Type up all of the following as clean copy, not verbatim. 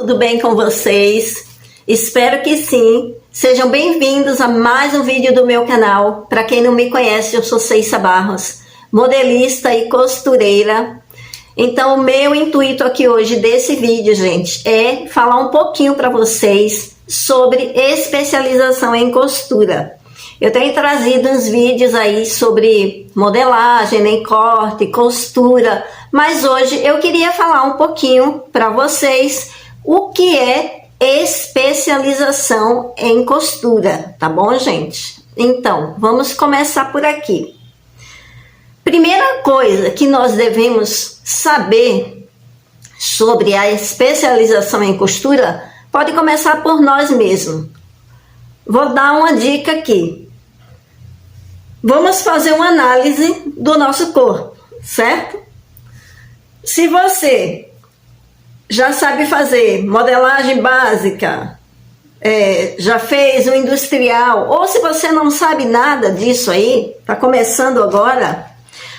tudo bem com vocês? Espero que sim. Sejam bem-vindos a mais um vídeo do meu canal. Para quem não me conhece, eu sou Ceissa Barros, modelista e costureira. Então, o meu intuito aqui hoje desse vídeo, gente, é falar um pouquinho para vocês sobre especialização em costura. Eu tenho trazido uns vídeos aí sobre modelagem, né, corte, costura, mas hoje eu queria falar um pouquinho para vocês o que é especialização em costura, tá bom, gente? Então, vamos começar por aqui. Primeira coisa que nós devemos saber sobre a especialização em costura pode começar por nós mesmos. Vou dar uma dica aqui. Vamos fazer uma análise do nosso corpo, certo? Se você já sabe fazer modelagem básica, já fez o industrial, ou se você não sabe nada disso aí, está começando agora,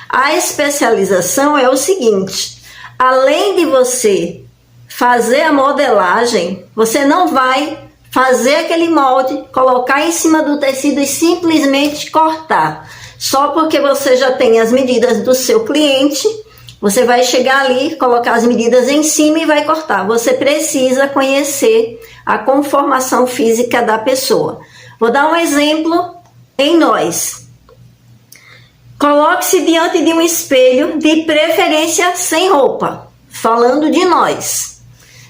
a especialização é o seguinte: além de você fazer a modelagem, você não vai fazer aquele molde, colocar em cima do tecido e simplesmente cortar. Só porque você já tem as medidas do seu cliente, você vai chegar ali, colocar as medidas em cima e vai cortar. Você precisa conhecer a conformação física da pessoa. Vou dar um exemplo em nós. Coloque-se diante de um espelho, de preferência sem roupa. Falando de nós.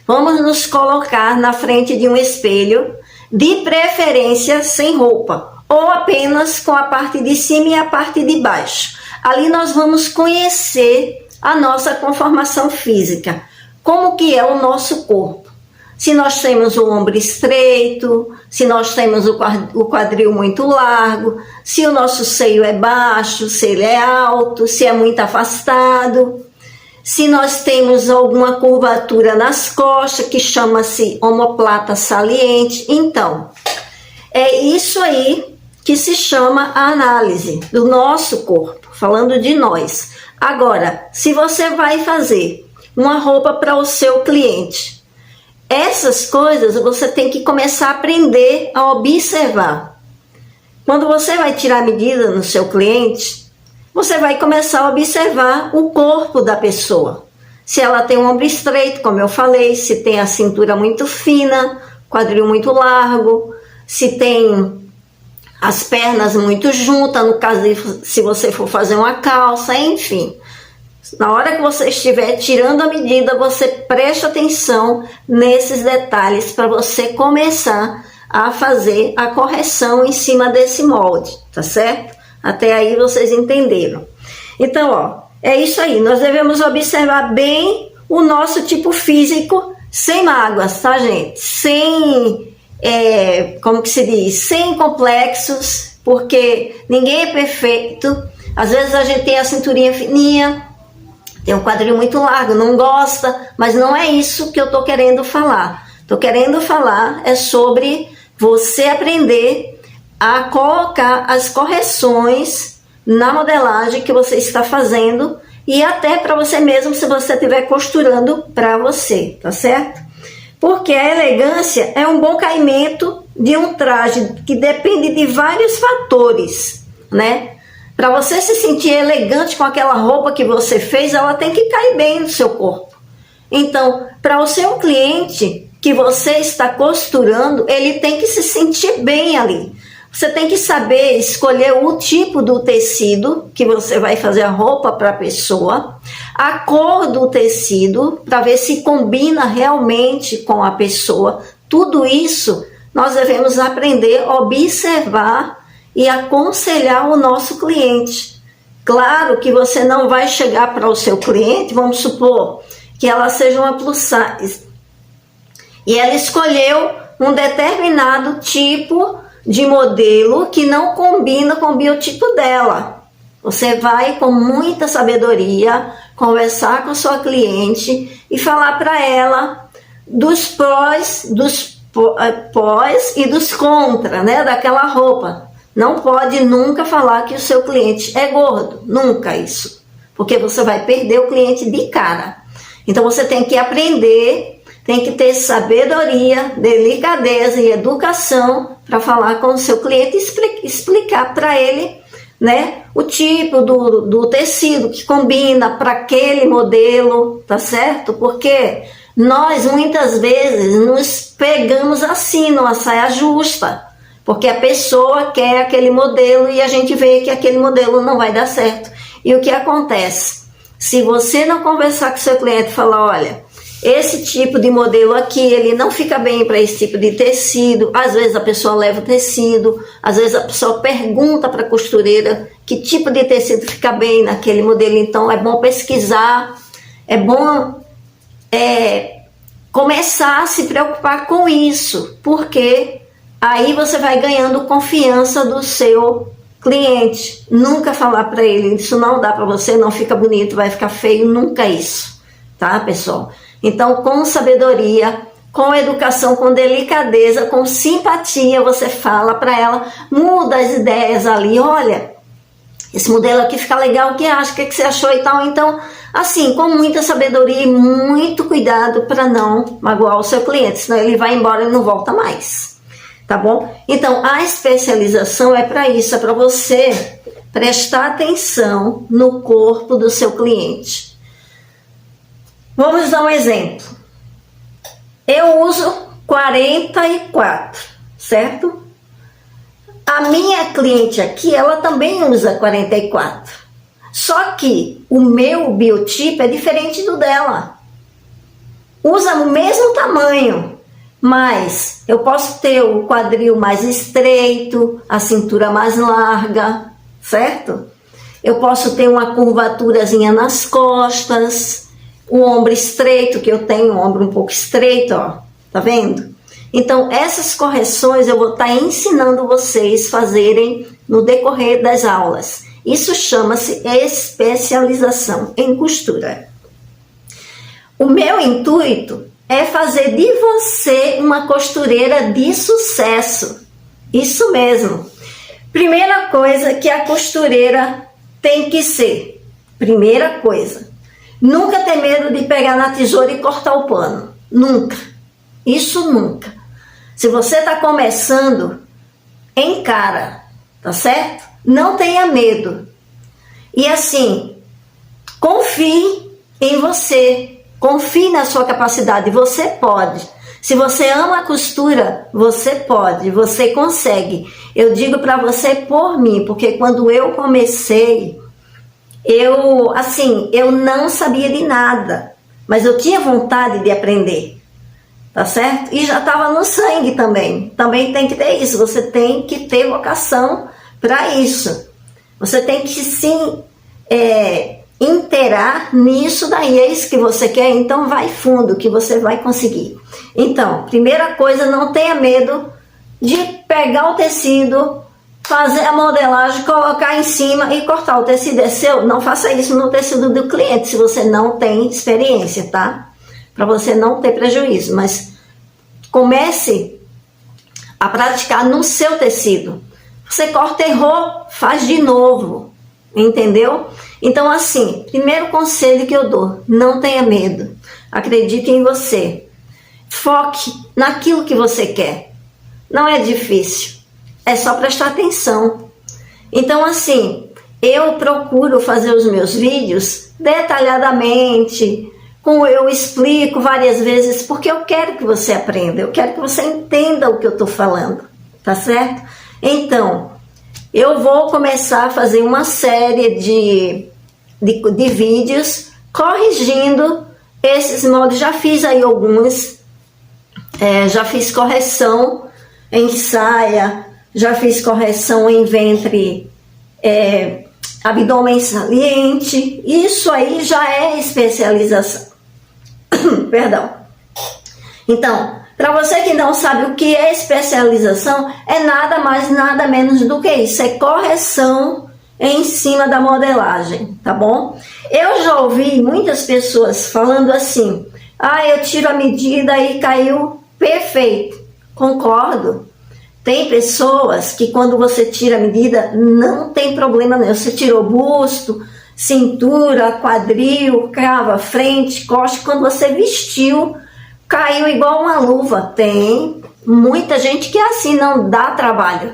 Vamos nos colocar na frente de um espelho, de preferência sem roupa, ou apenas com a parte de cima e a parte de baixo. Ali nós vamos conhecer a nossa conformação física, como que é o nosso corpo. Se nós temos o ombro estreito, se nós temos o quadril muito largo, se o nosso seio é baixo, se ele é alto, se é muito afastado. Se nós temos alguma curvatura nas costas, que chama-se omoplata saliente. Então, é isso aí que se chama a análise do nosso corpo, falando de nós. Agora, se você vai fazer uma roupa para o seu cliente, essas coisas você tem que começar a aprender a observar. Quando você vai tirar a medida no seu cliente, você vai começar a observar o corpo da pessoa. Se ela tem um ombro estreito, como eu falei, se tem a cintura muito fina, quadril muito largo, se tem as pernas muito juntas, no caso de se você for fazer uma calça, enfim. Na hora que você estiver tirando a medida, você preste atenção nesses detalhes para você começar a fazer a correção em cima desse molde, tá certo? Até aí vocês entenderam. Então, ó, é isso aí. Nós devemos observar bem o nosso tipo físico, sem mágoas, tá, gente? Sem, como que se diz? Sem complexos, porque ninguém é perfeito. Às vezes a gente tem a cinturinha fininha, tem um quadril muito largo, não gosta, mas não é isso que eu tô querendo falar. Tô querendo falar é sobre você aprender a colocar as correções na modelagem que você está fazendo e até para você mesmo, se você estiver costurando para você, tá certo? Porque a elegância é um bom caimento de um traje que depende de vários fatores, né? Para você se sentir elegante com aquela roupa que você fez, ela tem que cair bem no seu corpo. Então, para o seu cliente que você está costurando, ele tem que se sentir bem ali. Você tem que saber escolher o tipo do tecido que você vai fazer a roupa para a pessoa, a cor do tecido, para ver se combina realmente com a pessoa. Tudo isso nós devemos aprender a observar e aconselhar o nosso cliente. Claro que você não vai chegar para o seu cliente, vamos supor que ela seja uma plus size, e ela escolheu um determinado tipo de modelo que não combina com o biotipo dela. Você vai com muita sabedoria conversar com a sua cliente e falar para ela dos prós, dos pós e dos contra, né, daquela roupa. Não pode nunca falar que o seu cliente é gordo, nunca isso, porque você vai perder o cliente de cara. Então você tem que aprender tem que ter sabedoria, delicadeza e educação para falar com o seu cliente e explicar para ele, né, o tipo do tecido que combina para aquele modelo, tá certo? Porque nós muitas vezes nos pegamos assim numa saia justa, porque a pessoa quer aquele modelo e a gente vê que aquele modelo não vai dar certo. E o que acontece? Se você não conversar com seu cliente e falar, olha, esse tipo de modelo aqui, ele não fica bem para esse tipo de tecido. Às vezes a pessoa leva o tecido, às vezes a pessoa pergunta para a costureira que tipo de tecido fica bem naquele modelo. Então é bom pesquisar, é bom começar a se preocupar com isso, porque aí você vai ganhando confiança do seu cliente. Nunca falar para ele, isso não dá para você, não fica bonito, vai ficar feio, nunca isso, tá, pessoal? Então, com sabedoria, com educação, com delicadeza, com simpatia, você fala para ela, muda as ideias ali, olha, esse modelo aqui fica legal, o que acha, o que você achou e tal. Então, assim, com muita sabedoria e muito cuidado para não magoar o seu cliente, senão ele vai embora e não volta mais, tá bom? Então, a especialização é para isso, é para você prestar atenção no corpo do seu cliente. Vamos dar um exemplo. Eu uso 44, certo? A minha cliente aqui, ela também usa 44. Só que o meu biotipo é diferente do dela. Usa o mesmo tamanho, mas eu posso ter o quadril mais estreito, a cintura mais larga, certo? Eu posso ter uma curvaturazinha nas costas, o ombro estreito, que eu tenho um ombro um pouco estreito, ó, tá vendo? Então, essas correções eu vou estar ensinando vocês fazerem no decorrer das aulas. Isso chama-se especialização em costura. O meu intuito é fazer de você uma costureira de sucesso. Isso mesmo. Primeira coisa que a costureira tem que ser. Primeira coisa. Nunca ter medo de pegar na tesoura e cortar o pano. Nunca. Isso nunca. Se você está começando, encara, tá certo? Não tenha medo. E assim, confie em você. Confie na sua capacidade. Você pode. Se você ama a costura, você pode, você consegue. Eu digo para você por mim, porque quando eu comecei, eu não sabia de nada, mas eu tinha vontade de aprender, tá certo? E já estava no sangue também. Também tem que ter isso, você tem que ter vocação para isso. Você tem que se inteirar nisso daí, é isso que você quer, então vai fundo, que você vai conseguir. Então, primeira coisa, não tenha medo de pegar o tecido, fazer a modelagem, colocar em cima e cortar. O tecido é seu, não faça isso no tecido do cliente, se você não tem experiência, tá? Para você não ter prejuízo, mas comece a praticar no seu tecido. Você corta, errou, faz de novo, entendeu? Então, assim, primeiro conselho que eu dou, não tenha medo, acredite em você, foque naquilo que você quer, não é difícil. É só prestar atenção. Então, assim, eu procuro fazer os meus vídeos detalhadamente, eu explico várias vezes, porque eu quero que você aprenda, eu quero que você entenda o que eu estou falando, tá certo? Então, eu vou começar a fazer uma série de vídeos corrigindo esses moldes. Já fiz aí alguns, já fiz correção em saia, já fiz correção em ventre, abdômen saliente. Isso aí já é especialização. Perdão. Então, para você que não sabe o que é especialização, é nada mais, nada menos do que isso. É correção em cima da modelagem, tá bom? Eu já ouvi muitas pessoas falando assim, eu tiro a medida e caiu perfeito. Concordo. Tem pessoas que quando você tira a medida, não tem problema nenhum. Você tirou busto, cintura, quadril, crava, frente, costa. Quando você vestiu, caiu igual uma luva. Tem muita gente que assim não dá trabalho,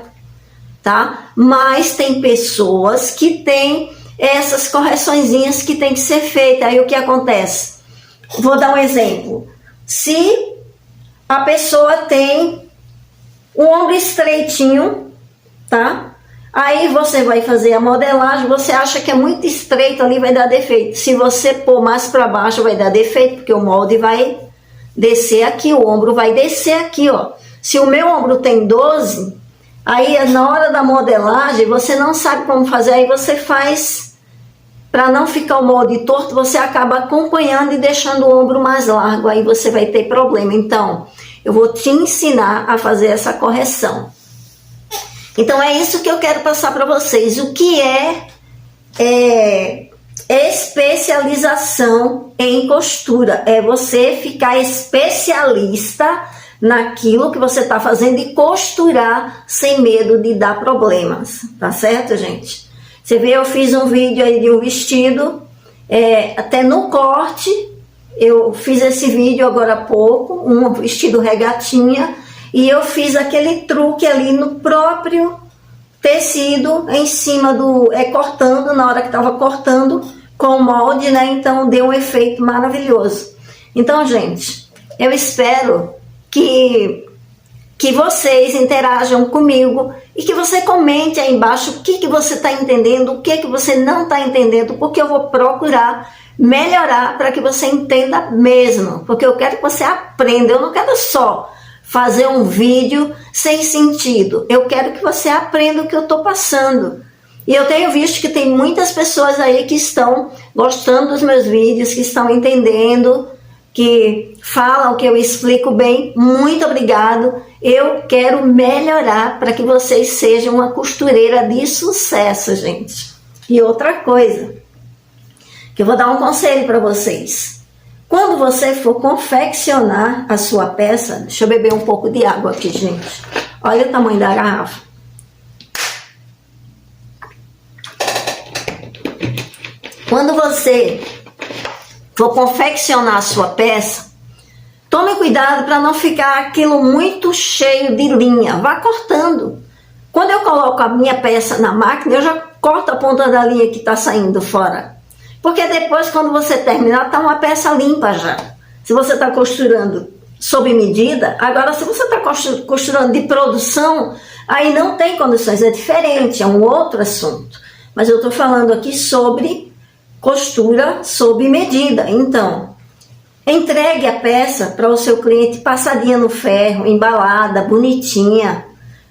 tá? Mas tem pessoas que têm essas correçõezinhas que tem que ser feitas. Aí o que acontece? Vou dar um exemplo. Se a pessoa tem o ombro estreitinho, tá? Aí você vai fazer a modelagem, você acha que é muito estreito ali, vai dar defeito. Se você pôr mais para baixo, vai dar defeito, porque o molde vai descer aqui, o ombro vai descer aqui, ó. Se o meu ombro tem 12, aí na hora da modelagem, você não sabe como fazer, aí você faz, para não ficar o molde torto, você acaba acompanhando e deixando o ombro mais largo, aí você vai ter problema. Então, eu vou te ensinar a fazer essa correção. Então, é isso que eu quero passar para vocês. O que é especialização em costura? É você ficar especialista naquilo que você está fazendo e costurar sem medo de dar problemas, tá certo, gente? Você vê, eu fiz um vídeo aí de um vestido, até no corte, eu fiz esse vídeo agora há pouco, um vestido regatinha, e eu fiz aquele truque ali no próprio tecido, em cima do... cortando, na hora que estava cortando com o molde, né? Então deu um efeito maravilhoso. Então, gente, eu espero que vocês interajam comigo e que você comente aí embaixo o que você está entendendo, o que você não está entendendo, porque eu vou procurar melhorar para que você entenda mesmo, porque eu quero que você aprenda, eu não quero só fazer um vídeo sem sentido, eu quero que você aprenda o que eu estou passando. E eu tenho visto que tem muitas pessoas aí que estão gostando dos meus vídeos, que estão entendendo, que falam que eu explico bem. Muito obrigado. Eu quero melhorar para que vocês sejam uma costureira de sucesso, gente. E outra coisa, que eu vou dar um conselho para vocês. Quando você for confeccionar a sua peça, deixa eu beber um pouco de água aqui, gente. Olha o tamanho da garrafa. Quando você for confeccionar a sua peça, tome cuidado para não ficar aquilo muito cheio de linha. Vá cortando. Quando eu coloco a minha peça na máquina, eu já corto a ponta da linha que está saindo fora. Porque depois, quando você terminar, está uma peça limpa já. Se você está costurando sob medida, agora se você está costurando de produção, aí não tem condições, é diferente, é um outro assunto. Mas eu estou falando aqui sobre costura sob medida. Então, entregue a peça para o seu cliente passadinha no ferro, embalada, bonitinha,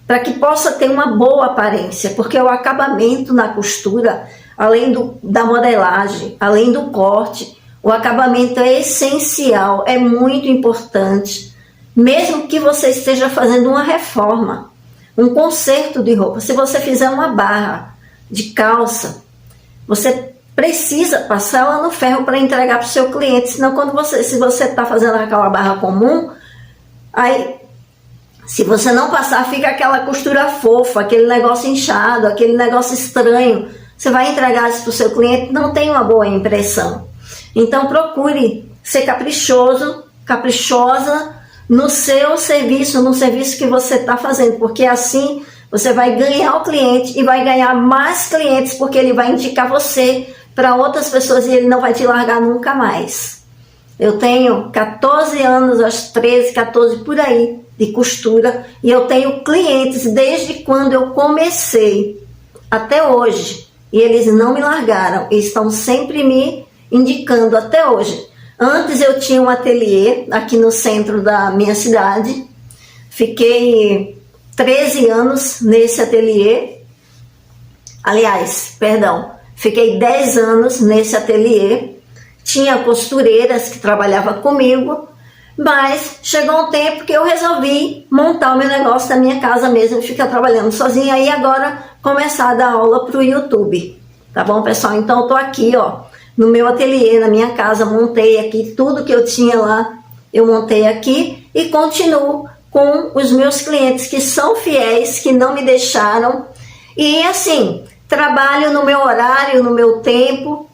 para que possa ter uma boa aparência, porque o acabamento na costura, além da modelagem, além do corte, o acabamento é essencial, é muito importante, mesmo que você esteja fazendo uma reforma, um conserto de roupa. Se você fizer uma barra de calça, você precisa passar ela no ferro para entregar para o seu cliente, senão se você está fazendo aquela barra comum, aí se você não passar, fica aquela costura fofa, aquele negócio inchado, aquele negócio estranho. Você vai entregar isso para o seu cliente, não tem uma boa impressão. Então procure ser caprichoso, caprichosa no seu serviço, no serviço que você está fazendo, porque assim você vai ganhar o cliente e vai ganhar mais clientes, porque ele vai indicar você para outras pessoas e ele não vai te largar nunca mais. Eu tenho 14 anos, acho 13, 14 por aí, de costura, e eu tenho clientes desde quando eu comecei até hoje, e eles não me largaram, e estão sempre me indicando até hoje. Antes eu tinha um ateliê aqui no centro da minha cidade, fiquei 13 anos nesse ateliê, aliás, perdão, fiquei 10 anos nesse ateliê, tinha costureiras que trabalhavam comigo, mas chegou um tempo que eu resolvi montar o meu negócio da minha casa mesmo, ficar trabalhando sozinha e agora começar a dar aula para o YouTube. Tá bom, pessoal? Então eu tô aqui, ó, no meu ateliê, na minha casa, montei aqui tudo que eu tinha lá, eu montei aqui e continuo com os meus clientes que são fiéis, que não me deixaram. E assim, trabalho no meu horário, no meu tempo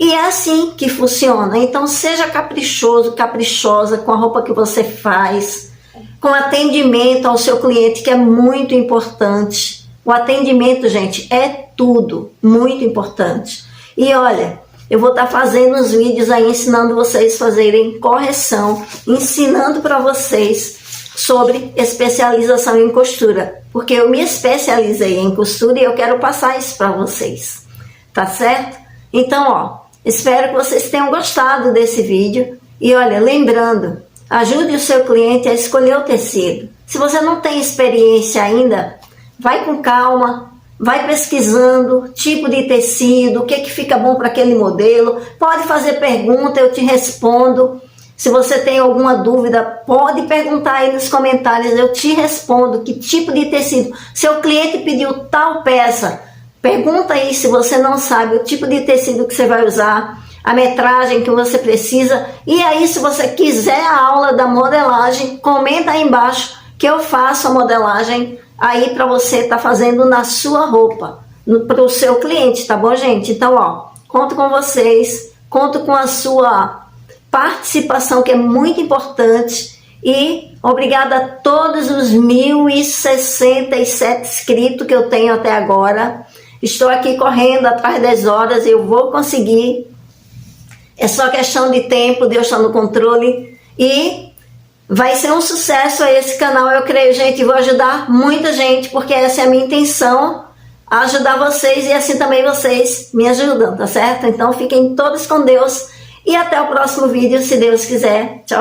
E é assim que funciona. Então seja caprichoso, caprichosa com a roupa que você faz, com atendimento ao seu cliente, que é muito importante. O atendimento, gente, é tudo, muito importante. E olha, eu vou estar fazendo uns vídeos aí ensinando vocês a fazerem correção, ensinando para vocês sobre especialização em costura, porque eu me especializei em costura e eu quero passar isso para vocês, tá certo? Então, ó, espero que vocês tenham gostado desse vídeo e olha, lembrando, ajude o seu cliente a escolher o tecido. Se você não tem experiência ainda, vai com calma, vai pesquisando tipo de tecido, o que fica bom para aquele modelo, pode fazer pergunta, eu te respondo. Se você tem alguma dúvida, pode perguntar aí nos comentários, eu te respondo que tipo de tecido. Seu cliente pediu tal peça, pergunta aí se você não sabe o tipo de tecido que você vai usar, a metragem que você precisa. E aí, se você quiser a aula da modelagem, comenta aí embaixo que eu faço a modelagem aí para você estar fazendo na sua roupa, para o seu cliente, tá bom, gente? Então, ó, conto com vocês, conto com a sua participação, que é muito importante, e obrigada a todos os 1067 inscritos que eu tenho até agora. Estou aqui correndo atrás das horas, eu vou conseguir, é só questão de tempo, Deus está no controle, e vai ser um sucesso esse canal, eu creio, gente, vou ajudar muita gente, porque essa é a minha intenção, ajudar vocês, e assim também vocês me ajudam, tá certo? Então fiquem todos com Deus, e até o próximo vídeo, se Deus quiser. Tchau.